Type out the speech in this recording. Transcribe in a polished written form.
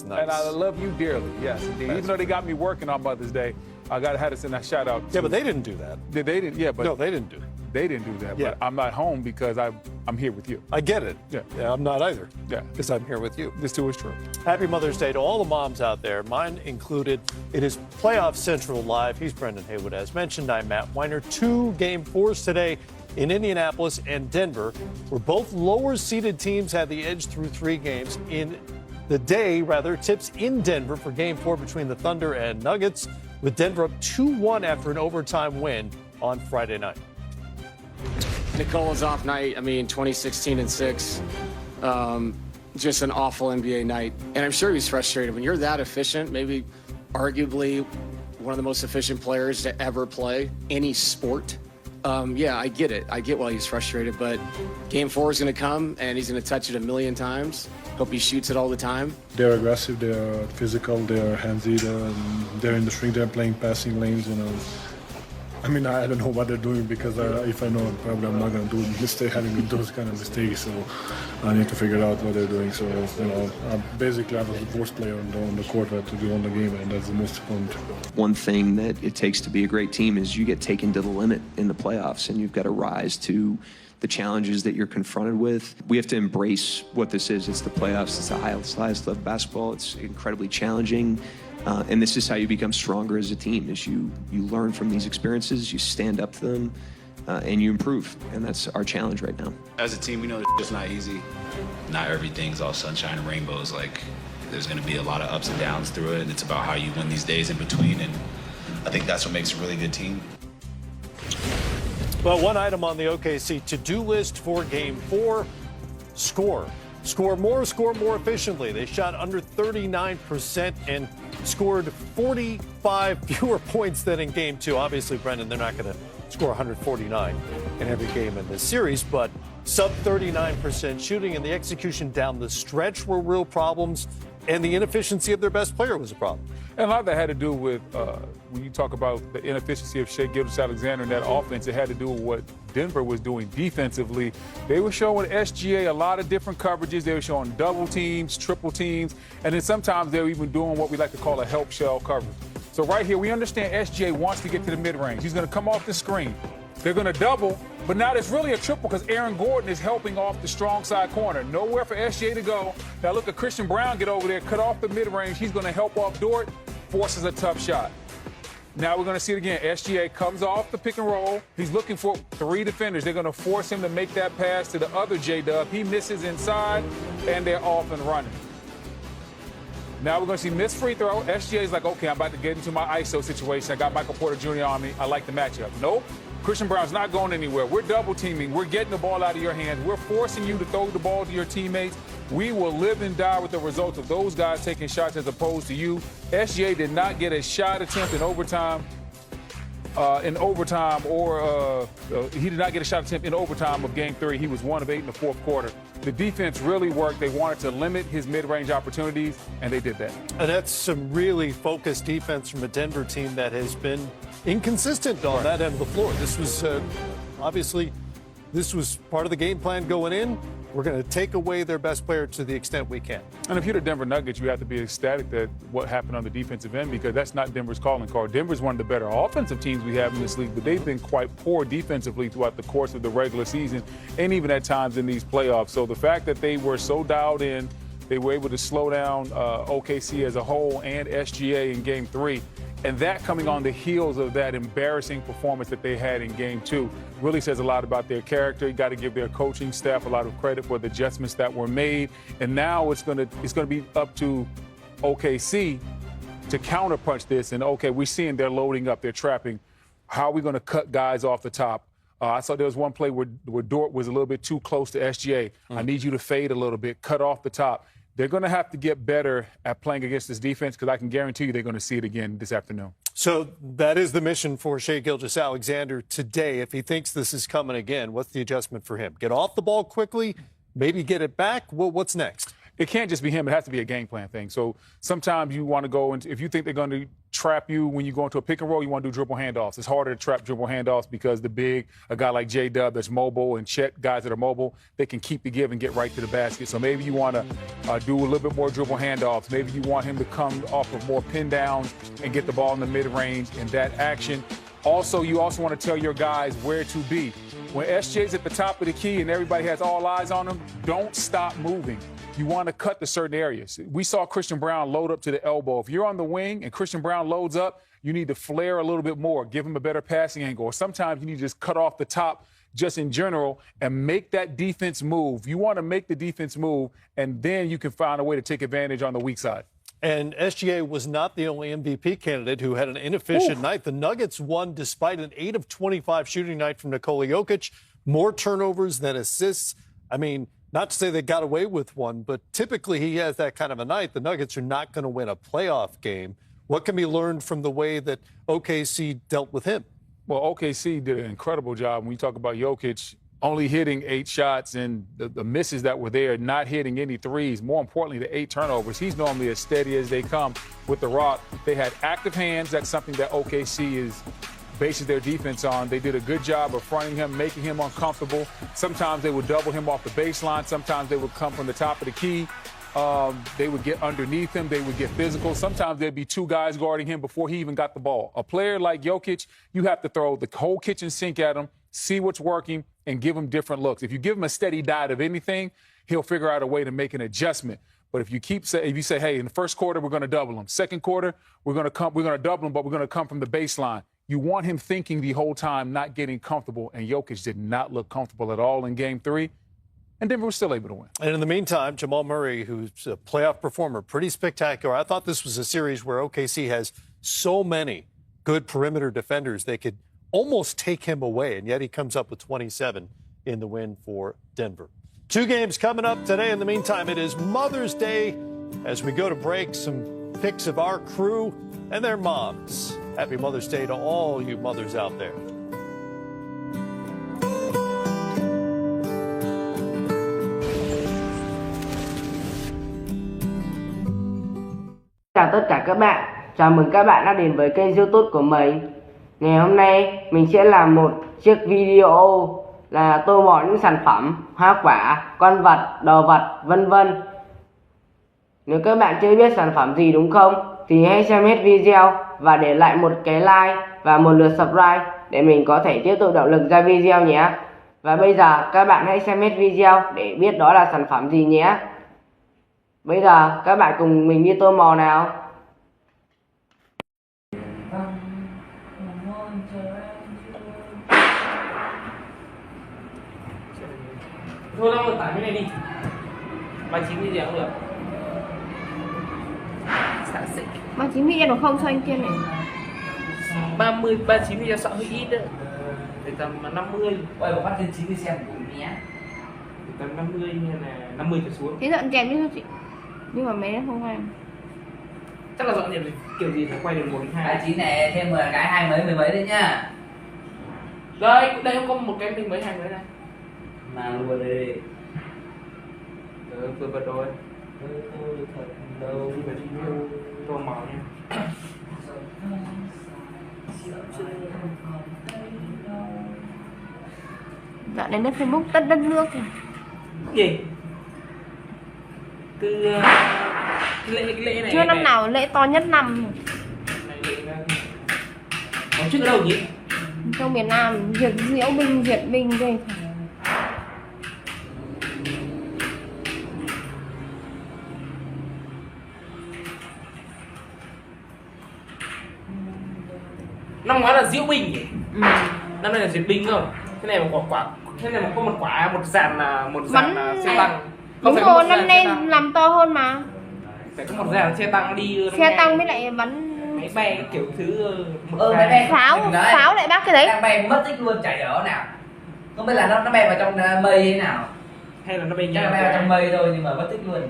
nice. And I love you dearly, yes, indeed. Even though they got me working on Mother's Day, I had to send that shout out. Yeah, but they didn't do that. They didn't, yeah, but. No, they didn't do it. They didn't do that, Yeah. but I'm not home because I'm here with you. I get it. Yeah. I'm not either. Yeah. Because I'm here with you. This too is true. Happy Mother's Day to all the moms out there, mine included. It is Playoff Central Live. He's Brendan Haywood. As mentioned, I'm Matt Weiner. 2 Game 4s today in Indianapolis and Denver, where both lower-seeded teams had the edge through 3 games. In the day, tips in Denver for Game 4 between the Thunder and Nuggets, with Denver up 2-1 after an overtime win on Friday night. Nikola's off night. 2016 and 6. Just an awful NBA night. And I'm sure he's frustrated. When you're that efficient, maybe arguably one of the most efficient players to ever play any sport. I get it. I get why he's frustrated. But Game 4 is going to come, and he's going to touch it a million times. Hope he shoots it all the time. They're aggressive. They're physical. They're handsy. They're in the string. They're playing passing lanes. I don't know what they're doing because if I know, probably I'm not going to do having those kind of mistakes. So I need to figure out what they're doing. So basically, I was the worst player on the court to do on the game, and that's the most important. One thing that it takes to be a great team is you get taken to the limit in the playoffs, and you've got to rise to the challenges that you're confronted with. We have to embrace what this is. It's the playoffs. It's the highest level of basketball. It's incredibly challenging. And this is how you become stronger as a team, is you learn from these experiences, you stand up to them, and you improve. And that's our challenge right now. As a team, we know it's not easy. Not everything's all sunshine and rainbows. There's going to be a lot of ups and downs through it, and it's about how you win these days in between. And I think that's what makes a really good team. Well, one item on the OKC to-do list for Game 4, score. Score more efficiently. They shot under 39% and scored 45 fewer points than in Game 2. Obviously, Brendan, they're not going to score 149 in every game in this series, but sub 39% shooting and the execution down the stretch were real problems, and the inefficiency of their best player was a problem. And a lot of that had to do with, when you talk about the inefficiency of Shai Gilgeous-Alexander in that offense, it had to do with what Denver was doing defensively. They were showing SGA a lot of different coverages. They were showing double teams, triple teams, and then sometimes they were even doing what we like to call a help shell coverage. So right here, we understand SGA wants to get to the mid-range. He's going to come off the screen. They're going to double, but now it's really a triple because Aaron Gordon is helping off the strong side corner. Nowhere for SGA to go. Now look at Christian Brown get over there, cut off the mid-range. He's going to help off Dort, forces a tough shot. Now we're going to see it again. SGA comes off the pick and roll. He's looking for 3 defenders. They're going to force him to make that pass to the other J-Dub. He misses inside, and they're off and running. Now we're going to see missed free throw. SGA's like, okay, I'm about to get into my ISO situation. I got Michael Porter Jr. on me. I like the matchup. Nope. Christian Brown's not going anywhere. We're double teaming. We're getting the ball out of your hands. We're forcing you to throw the ball to your teammates. We will live and die with the results of those guys taking shots as opposed to you. SGA did not get a shot attempt in overtime. He did not get a shot attempt in overtime of Game 3. He was 1 of 8 in the fourth quarter. The defense really worked. They wanted to limit his mid-range opportunities, and they did that. And that's some really focused defense from a Denver team that has been inconsistent on that end of the floor. This was obviously part of the game plan going in. We're going to take away their best player to the extent we can. And if you're the Denver Nuggets, you have to be ecstatic that what happened on the defensive end, because that's not Denver's calling card. Denver's one of the better offensive teams we have in this league, but they've been quite poor defensively throughout the course of the regular season and even at times in these playoffs. So the fact that they were so dialed in, they were able to slow down OKC as a whole and SGA in Game 3. And that coming on the heels of that embarrassing performance that they had in Game 2 really says a lot about their character. You got to give their coaching staff a lot of credit for the adjustments that were made. And now it's going to be up to OKC to counterpunch this. And, okay, we're seeing they're loading up, they're trapping. How are we going to cut guys off the top? I saw there was one play where Dort was a little bit too close to SGA. I need you to fade a little bit, cut off the top. They're going to have to get better at playing against this defense, because I can guarantee you they're going to see it again this afternoon. So that is the mission for Shai Gilgeous-Alexander today. If he thinks this is coming again, what's the adjustment for him? Get off the ball quickly, maybe get it back? Well, what's next? it can't just be him. It has to be a game plan thing. So sometimes you want to go and if you think they're going to trap you when you go into a pick and roll, you want to do dribble handoffs. It's harder to trap dribble handoffs because a guy like J-Dub that's mobile and Chet, guys that are mobile, they can keep the give and get right to the basket. So maybe you want to do a little bit more dribble handoffs. Maybe you want him to come off of more pin downs and get the ball in the mid-range and that action. Also, you also want to tell your guys where to be. When SJ's at the top of the key and everybody has all eyes on him, don't stop moving. You want to cut to certain areas. We saw Christian Braun load up to the elbow. If you're on the wing and Christian Braun loads up, you need to flare a little bit more, give him a better passing angle. Or sometimes you need to just cut off the top just in general and make that defense move. You want to make the defense move, and then you can find a way to take advantage on the weak side. And SGA was not the only MVP candidate who had an inefficient night. The Nuggets won despite an 8 of 25 shooting night from Nikola Jokic, more turnovers than assists. I mean, not to say they got away with one, but typically he has that kind of a night. The Nuggets are not going to win a playoff game. What can be learned from the way that OKC dealt with him? Well, OKC did an incredible job. When you talk about Jokic only hitting 8 shots and the misses that were there, not hitting any threes, more importantly, the 8 turnovers, he's normally as steady as they come with the rock. They had active hands. That's something that OKC bases their defense on. They did a good job of fronting him, making him uncomfortable. Sometimes they would double him off the baseline. Sometimes they would come from the top of the key. They would get underneath him. They would get physical. Sometimes there'd be 2 guys guarding him before he even got the ball. A player like Jokic, you have to throw the whole kitchen sink at him, see what's working, and give him different looks. If you give him a steady diet of anything, he'll figure out a way to make an adjustment. But if you say, hey, in the first quarter, we're going to double him. Second quarter, we're going to double him, but we're going to come from the baseline. You want him thinking the whole time, not getting comfortable. And Jokic did not look comfortable at all in Game 3. And Denver was still able to win. And in the meantime, Jamal Murray, who's a playoff performer, pretty spectacular. I thought this was a series where OKC has so many good perimeter defenders, they could almost take him away, and yet he comes up with 27 in the win for Denver. 2 games coming up today. In the meantime, it is Mother's Day. As we go to break, some pics of our crew and their moms. Happy Mother's Day to all you mothers out there. Chào tất cả các bạn, chào mừng các bạn đã đến với kênh YouTube của mình. Ngày hôm nay mình sẽ làm một chiếc video là tô màu những sản phẩm, hoa quả, con vật, đồ vật, vân vân. Nếu các bạn chưa biết sản phẩm gì đúng không thì hãy xem hết video và để lại một cái like và một lượt subscribe để mình có thể tiếp tục động lực ra video nhé. Và bây giờ các bạn hãy xem hết video để biết đó là sản phẩm gì nhé. Bây giờ các bạn cùng mình đi tô màu nào. Thôi đang tải cái này đi. 39 video cũng được. 39 video được không cho anh Kiên này? 39 video sợ hơi ít đấy. Thì tầm 50. Quay vào phát lên 9 đi xem cũng nhé. Tầm 50 hay là 50 trở xuống. Thế dọn kèm đi thôi chị. Nhưng mà mấy nó không hay. Chắc là dọn dẹp kiểu gì phải quay được 1 đến 2. 39 này thêm 10 cái 2 mấy 10 mấy đấy nhá. Đây có một cái mình mới hàng đấy này. Mà luôn đi. Vừa bật rồi. Tôi thật đâu đi vào video tô màu nha. Dạo đến đất Facebook tất đất nước rồi. Gì? Cái lễ này. Chưa năm nào lễ to nhất năm. Có trước đâu nhỉ? Trong miền Nam, diệt diễu binh, diệt binh đây. Năm ngoái là diễu binh nhỉ? Năm nay là diệt binh rồi. Thế này mà quả thế này mà có một dàn xe tăng. Đúng rồi, năm nay làm to hơn mà. Phải có một dàn xe tăng đi. Xe tăng với lại bắn máy bay cái kiểu thứ máy bay pháo lại bác cái đấy. Đang bay mất tích luôn chảy ở nào. Không biết là nó bay vào trong mây thế nào. Hay là nó bay chắc là bay vào trong mây thôi nhưng mà mất tích luôn.